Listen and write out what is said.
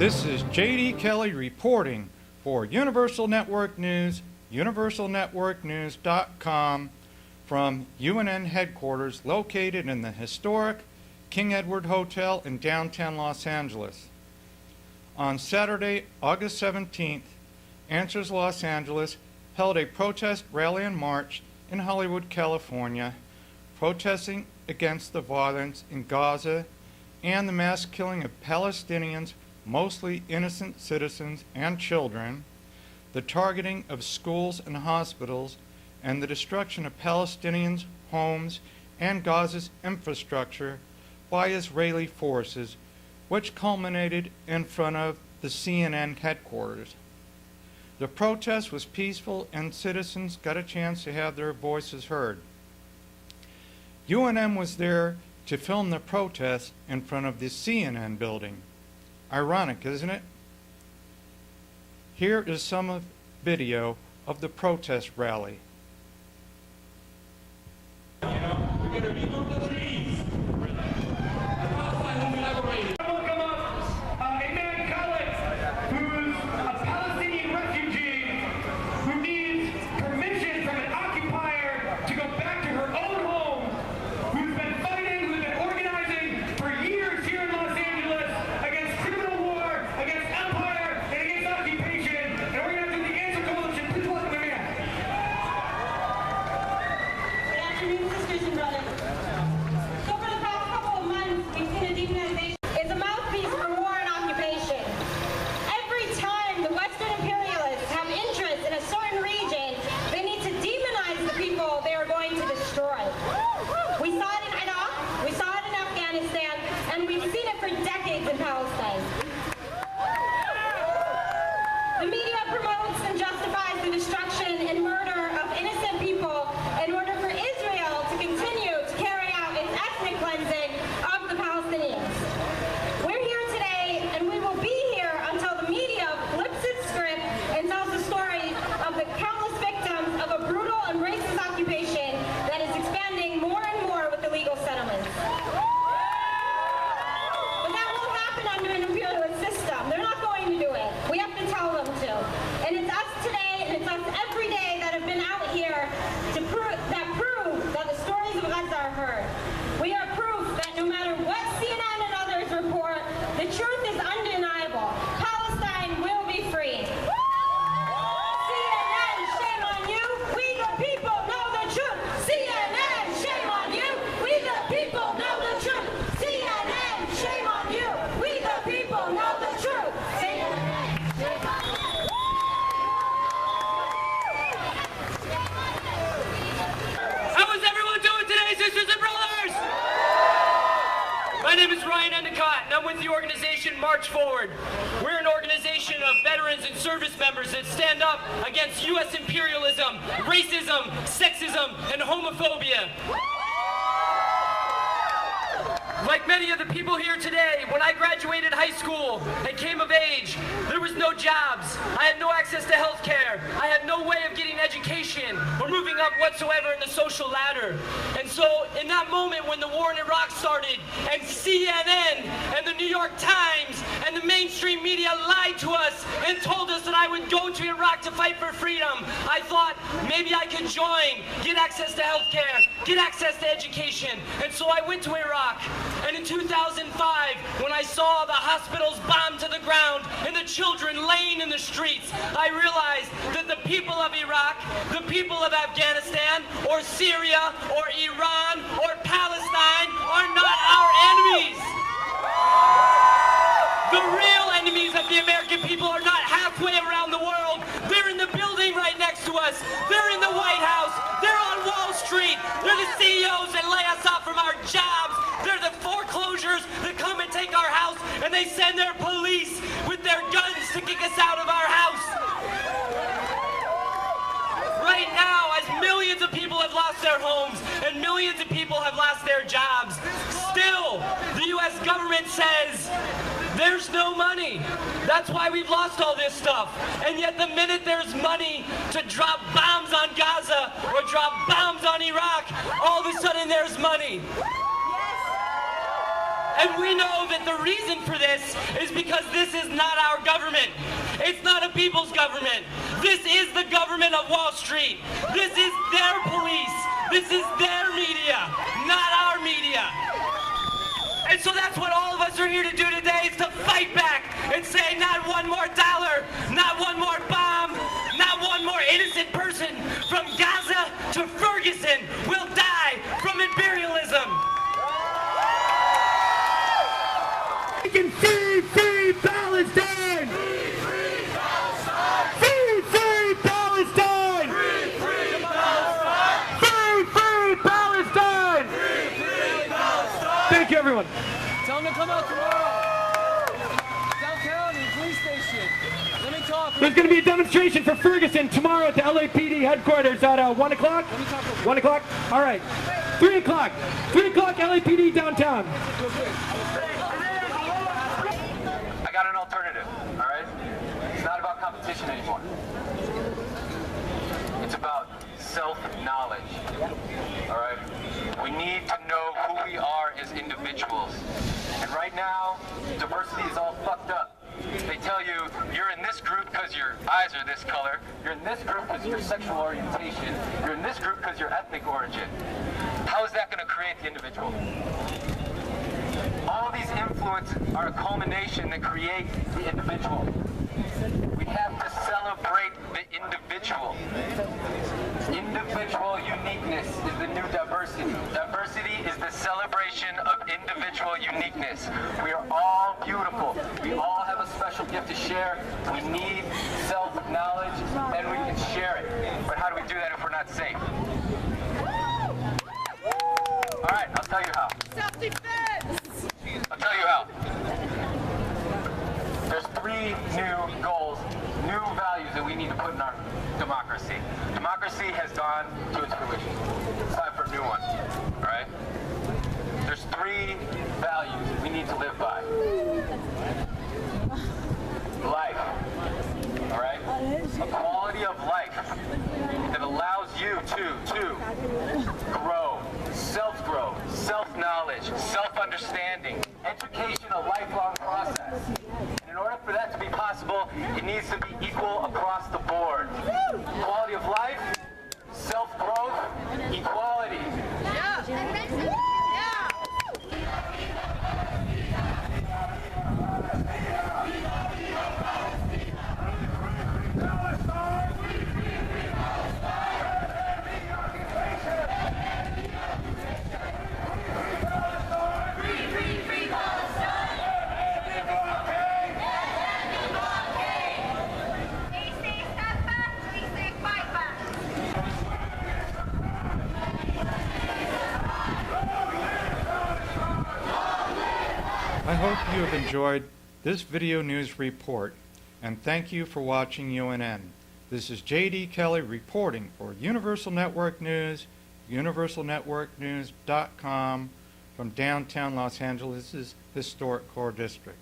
This is J.D. Kelly reporting for Universal Network News, universalnetworknews.com, from UNN headquarters located in the historic King Edward Hotel in downtown Los Angeles. On Saturday, August 17th, Answers Los Angeles held a protest rally and march in Hollywood, California, protesting against the violence in Gaza and the mass killing of Palestinians, mostly innocent citizens and children, the targeting of schools and hospitals, and the destruction of Palestinians' homes and Gaza's infrastructure by Israeli forces, which culminated in front of the CNN headquarters. The protest was peaceful and citizens got a chance to have their voices heard. UNM was there to film the protest in front of the CNN building. Ironic, isn't it? Here is some of video of the protest rally. We're going to remove the trees. Welcome up a man, Khaled, who's a Palestinian refugee who needs permission from an occupier to go back to her own home, who's been fighting, who's been organizing for years here in Los Angeles against criminal war, against empire, and against occupation. And we're going to do the Answer Coalition. Please welcome the man. Good afternoon, sisters and brothers. So for the past couple of months, we've seen a demonization. It's a mouthpiece for war and occupation. Every time the Western imperialists have interest in a certain region, they need to demonize the people they are going to destroy. We saw it in Iraq, we saw it in Afghanistan, and we've seen it for decades in Palestine. The media promotes and justifies the destruction and murder of innocent people in order for Israel to continue to carry out its ethnic cleansing of the Palestinians. We're here today, and we will be here until the media flips its script and tells the story of the countless victims of a brutal and racist occupation that is expanding more and more with illegal settlements. But that won't happen under an imperialist system. They're not going to do it. We have to tell them to. And it's us today, and it's us every day that have been out here to prove that the stories of Gaza are heard. We are proof that no matter what CNN and others report, the truth is undeniable. Palestine will be free. CNN, shame on you. We the people know the truth. CNN, shame on you. We the people know the truth. CNN, shame on you. We the people know the truth. CNN, shame on you. How is everyone doing today, sisters and brothers? My name is Ryan Endicott, and I'm with the organization March Forward. We're an organization of veterans and service members that stand up against U.S. imperialism, racism, sexism, and homophobia. Like many of the people here today, when I graduated high school and came of age, there was no jobs. I had no access to health care. I had no way of getting education or moving up whatsoever in the social ladder. And so in that moment when the war in Iraq started and CNN and the New York Times and the mainstream media lied to us and told us that I would go to Iraq to fight for freedom, I thought maybe I could join, get access to health care, get access to education. And so I went to Iraq. And in 2005, when I saw the hospitals bombed to the ground and the children laying in the streets, I realized that the people of Iraq, the people of Afghanistan, or Syria, or Iran, or Palestine are not our enemies. The real enemies of the American people are not halfway around the world. They're in the building right next to us. They're in the White House. They're on Wall Street. They're the CEOs that lay us off from our jobs. They're the foreclosures that come and take our house, and they send their police with their guns to kick us out of our house. Right now, as millions of people have lost their homes and millions of people have lost their jobs, still, the U.S. government says there's no money. That's why we've lost all this stuff. And yet the minute there's money to drop bombs on Gaza or drop bombs on Iraq, all of a sudden there's money. And we know that the reason for this is because this is not our government. It's not a people's government. This is the government of Wall Street. This is their police. This is their media, not our media. And so that's what all of us are here to do today, is to fight back and say not one more dollar, not one more bomb, not one more innocent person from Gaza to Ferguson will die from imperialism. We can free Palestine! Free Palestine! Free Palestine! Free Palestine! Thank you, everyone. Tell them to come out tomorrow. Downtown and police station. Let me talk. There's going to be a demonstration for Ferguson tomorrow at the LAPD headquarters at 1 o'clock. 1 o'clock? All right. 3 o'clock. 3 o'clock LAPD downtown. I got an alternative, all right? It's not about competition anymore. It's about self-knowledge, all right? We need to know who we are as individuals. And right now, diversity is all fucked up. They tell you, you're in this group because your eyes are this color, you're in this group because of your sexual orientation, you're in this group because of your ethnic origin. How is that going to create the individual? All these influences are a culmination that create the individual. We have to celebrate the individual. Individual uniqueness is the new diversity. Diversity is the celebration of individual uniqueness. We are all beautiful. We all have a special gift to share. We need self-knowledge, and we can share it. But how do we do that if we're not safe? All right, I'll tell you how. Self-defense! I'll tell you how. There's 3 new goals, new values that we need to put in our democracy. Democracy has gone to its fruition. It's time for a new one, all right? There's 3 values we need to live by. Life, all right? A quality of life that allows you to grow, self-grow, self-knowledge, self-understanding. Education, a lifelong process. And in order for that to be possible, it needs to be equal across the board. Quality of life, self-growth, equality. I hope you have enjoyed this video news report, and thank you for watching UNN. This is J.D. Kelly reporting for Universal Network News, universalnetworknews.com, from downtown Los Angeles' historic core district.